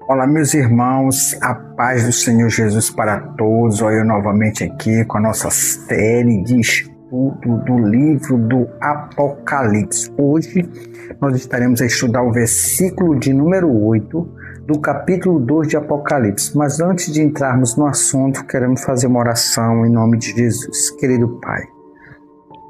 Olá, meus irmãos, a paz do Senhor Jesus para todos. Olha, eu novamente aqui com a nossa série de estudo do livro do Apocalipse. Hoje nós estaremos a estudar o versículo de número 8 do capítulo 2 de Apocalipse. Mas antes de entrarmos no assunto, queremos fazer uma oração em nome de Jesus. Querido Pai,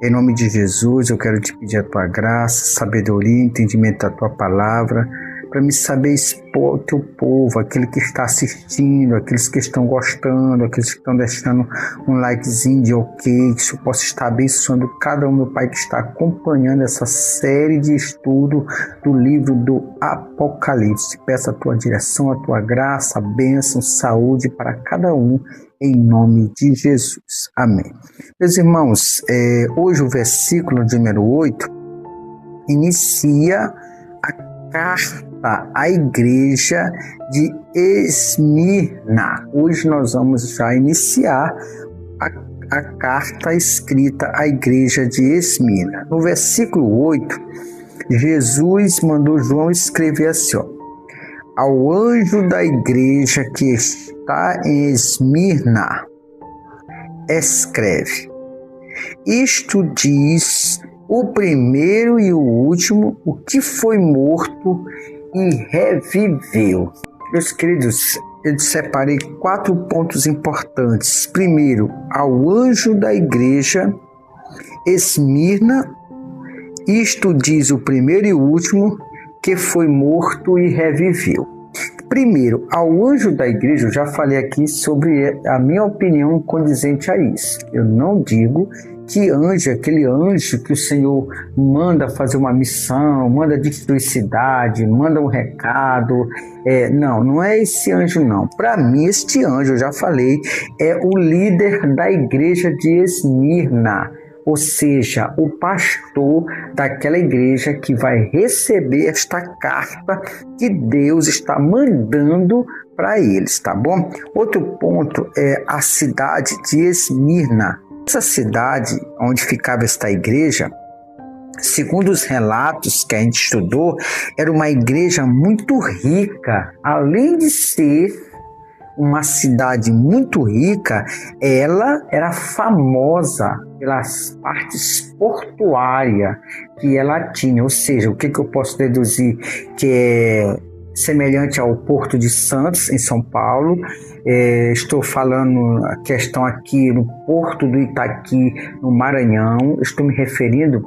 em nome de Jesus, eu quero te pedir a tua graça, sabedoria, entendimento da tua palavra, para me saber expor o teu povo, aquele que está assistindo, aqueles que estão gostando, aqueles que estão deixando um likezinho de ok, que isso possa estar abençoando cada um, meu Pai, que está acompanhando essa série de estudo do livro do Apocalipse. Peço a tua direção, a tua graça, a bênção, saúde para cada um, em nome de Jesus. Amém. Meus irmãos, hoje o versículo de número 8 inicia a carta à igreja de Esmirna. Hoje nós vamos já iniciar a carta escrita à igreja de Esmirna. No versículo 8, Jesus mandou João escrever assim, ao anjo da igreja que está em Esmirna, escreve: isto diz o primeiro e o último, o que foi morto e reviveu. Meus queridos, eu separei 4 pontos importantes. Primeiro, ao anjo da igreja Esmirna, isto diz o primeiro e o último, que foi morto e reviveu. Primeiro, ao anjo da igreja, eu já falei aqui sobre a minha opinião condizente a isso. Eu não digo que anjo, aquele anjo que o Senhor manda fazer uma missão, manda destruir cidade, manda um recado. Não é esse anjo não. Para mim, este anjo, eu já falei, é o líder da igreja de Esmirna. Ou seja, o pastor daquela igreja que vai receber esta carta que Deus está mandando para eles, tá bom? Outro ponto é a cidade de Esmirna. Essa cidade onde ficava esta igreja, segundo os relatos que a gente estudou, era uma igreja muito rica. Além de ser uma cidade muito rica, ela era famosa pelas partes portuárias que ela tinha. Ou seja, o que eu posso deduzir? Que é semelhante ao Porto de Santos, em São Paulo. Estou falando a questão aqui no Porto do Itaqui, no Maranhão. Estou me referindo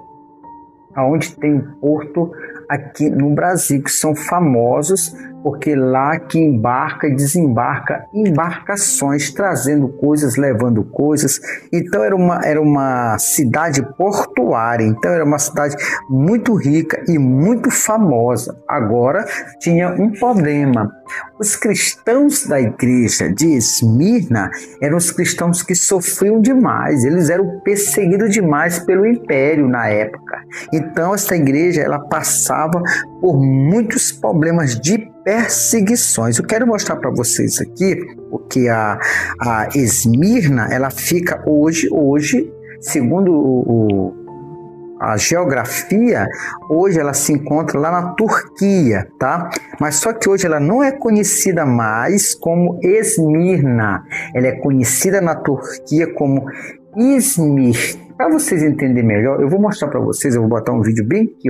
aonde tem um porto aqui no Brasil, que são famosos porque lá que embarca e desembarca embarcações, trazendo coisas, levando coisas. Então era uma cidade portuária, então era uma cidade muito rica e muito famosa. Agora tinha um problema. Os cristãos da igreja de Esmirna eram os cristãos que sofriam demais, eles eram perseguidos demais pelo império na época. Então essa igreja ela passava por muitos problemas de perseguições. Eu quero mostrar para vocês aqui, porque a Esmirna, ela fica hoje, segundo a geografia, hoje ela se encontra lá na Turquia, tá? Mas só que hoje ela não é conhecida mais como Esmirna, ela é conhecida na Turquia como Izmir. Para vocês entenderem melhor, eu vou mostrar para vocês, eu vou botar um vídeo bem aqui,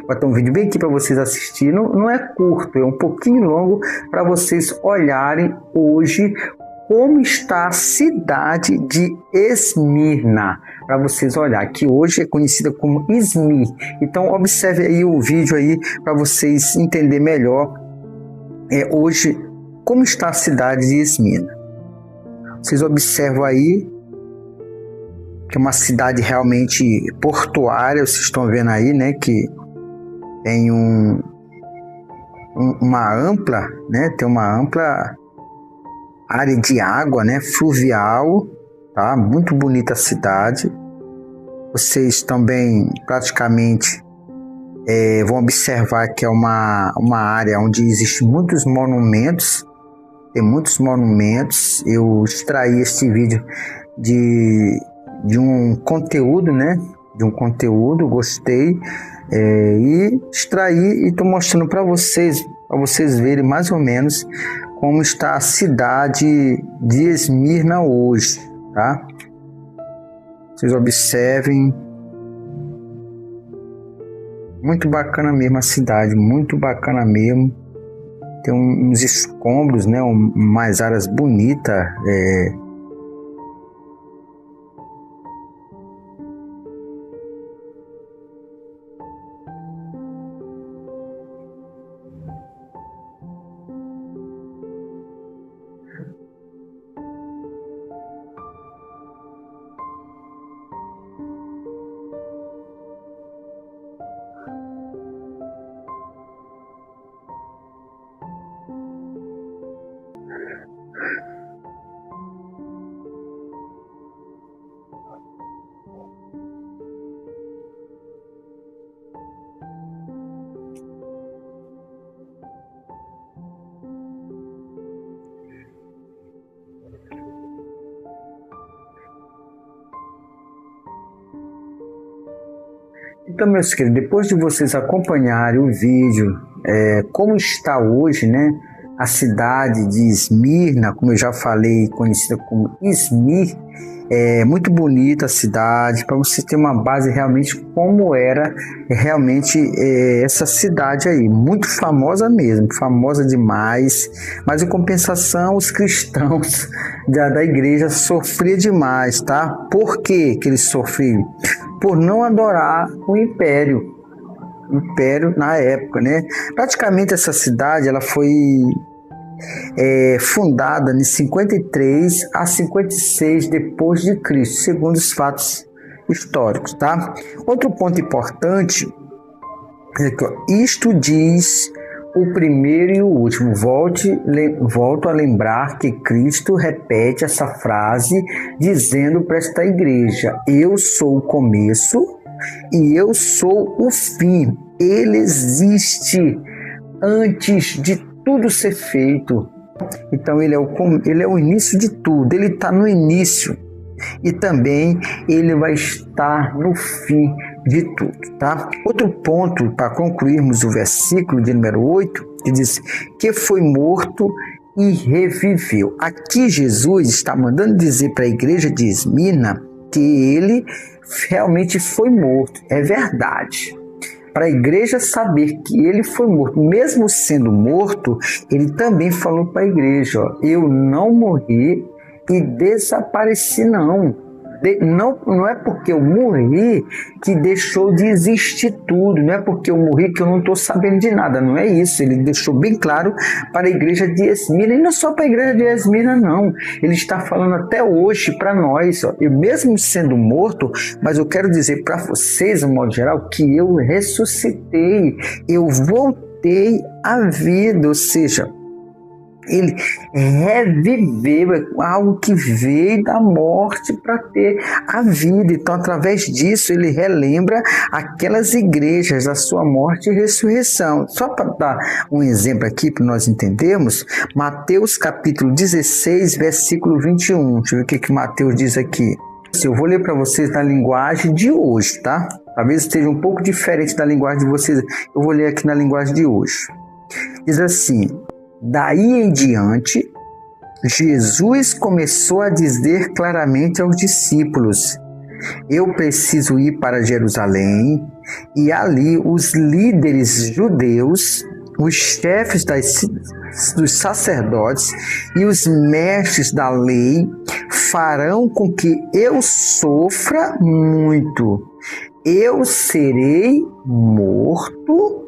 botar um vídeo bem aqui para vocês assistirem. Não é curto, é um pouquinho longo para vocês olharem hoje como está a cidade de Esmirna, para vocês olhar, que hoje é conhecida como Izmir. Então observe aí o vídeo aí para vocês entenderem melhor hoje como está a cidade de Esmirna. Vocês observam aí que é uma cidade realmente portuária, vocês estão vendo aí, né, que tem uma ampla, né, tem uma ampla área de água, né, fluvial, tá? Muito bonita a cidade. Vocês também praticamente vão observar que é uma área onde existem muitos monumentos, tem muitos monumentos. Eu extraí esse vídeo de um conteúdo, né? De um conteúdo, gostei e extraí e estou mostrando para vocês para vocês verem mais ou menos como está a cidade de Esmirna hoje, tá? Vocês observem. Muito bacana mesmo a cidade, muito bacana mesmo. Tem uns escombros, né? Umas áreas bonitas. Então, meus queridos, depois de vocês acompanharem o vídeo, como está hoje, né, a cidade de Esmirna, como eu já falei, conhecida como Izmir, muito bonita a cidade, para você ter uma base realmente como era realmente essa cidade aí, muito famosa mesmo, famosa demais, mas em compensação os cristãos da igreja sofriam demais, tá? Por que eles sofriam? Por não adorar o império na época, né? Praticamente essa cidade ela foi fundada em 53 a 56 depois de Cristo, segundo os fatos históricos, tá? Outro ponto importante é que isto diz o primeiro e o último. Volto a lembrar que Cristo repete essa frase dizendo para esta igreja: eu sou o começo e eu sou o fim. Ele existe antes de tudo ser feito. Então ele é o início de tudo, ele está no início e também ele vai estar no fim de tudo, tá? Outro ponto para concluirmos o versículo de número 8, que diz que foi morto e reviveu. Aqui Jesus está mandando dizer para a igreja de Esmirna que ele realmente foi morto, é verdade. Para a igreja saber que ele foi morto, mesmo sendo morto, ele também falou para a igreja: ó, eu não morri e desapareci não. Não é porque eu morri que deixou de existir tudo, não é porque eu morri que eu não estou sabendo de nada, não é isso. Ele deixou bem claro para a igreja de Esmirna, e não só para a igreja de Esmirna não, ele está falando até hoje para nós, ó, eu mesmo sendo morto, mas eu quero dizer para vocês, de modo geral, que eu ressuscitei, eu voltei à vida, ou seja, ele reviveu, algo que veio da morte para ter a vida. Então, através disso, ele relembra aquelas igrejas da sua morte e ressurreição. Só para dar um exemplo aqui para nós entendermos, Mateus capítulo 16, versículo 21. Deixa eu ver o que Mateus diz aqui. Eu vou ler para vocês na linguagem de hoje, tá? Talvez esteja um pouco diferente da linguagem de vocês. Eu vou ler aqui na linguagem de hoje. Diz assim: daí em diante, Jesus começou a dizer claramente aos discípulos: eu preciso ir para Jerusalém, e ali os líderes judeus, os chefes dos sacerdotes e os mestres da lei farão com que eu sofra muito. Eu serei morto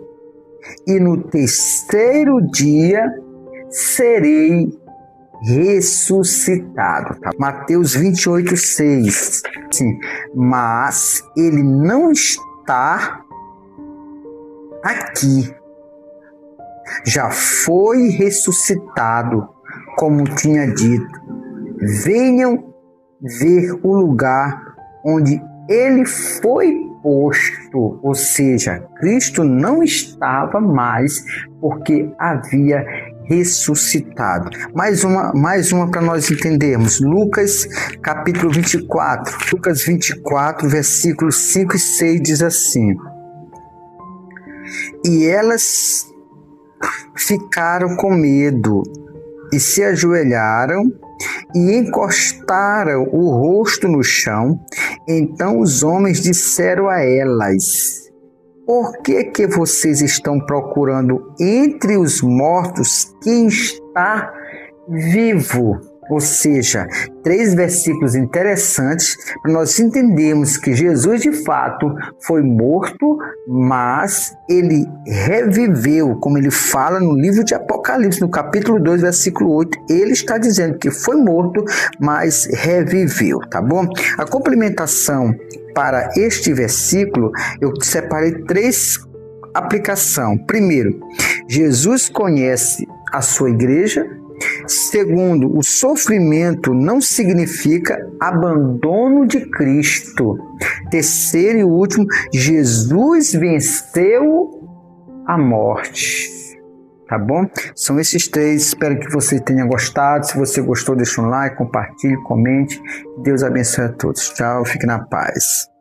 e no terceiro dia serei ressuscitado. Tá? Mateus 28, 6. Sim, mas ele não está aqui. Já foi ressuscitado, como tinha dito. Venham ver o lugar onde ele foi posto, ou seja, Cristo não estava mais porque havia ressuscitado. Mais uma para nós entendermos. Lucas capítulo 24. Lucas 24, versículos 5 e 6 diz assim: e elas ficaram com medo e se ajoelharam e encostaram o rosto no chão. Então os homens disseram a elas: por que vocês estão procurando entre os mortos quem está vivo? Ou seja, 3 versículos interessantes para nós entendermos que Jesus de fato foi morto, mas ele reviveu, como ele fala no livro de Apocalipse, no capítulo 2, versículo 8, ele está dizendo que foi morto, mas reviveu, tá bom? A complementação para este versículo, eu separei 3 aplicações. Primeiro, Jesus conhece a sua igreja. Segundo, o sofrimento não significa abandono de Cristo. Terceiro e último, Jesus venceu a morte. Tá bom? São esses 3. Espero que você tenha gostado. Se você gostou, deixa um like, compartilhe, comente. Deus abençoe a todos. Tchau, fique na paz.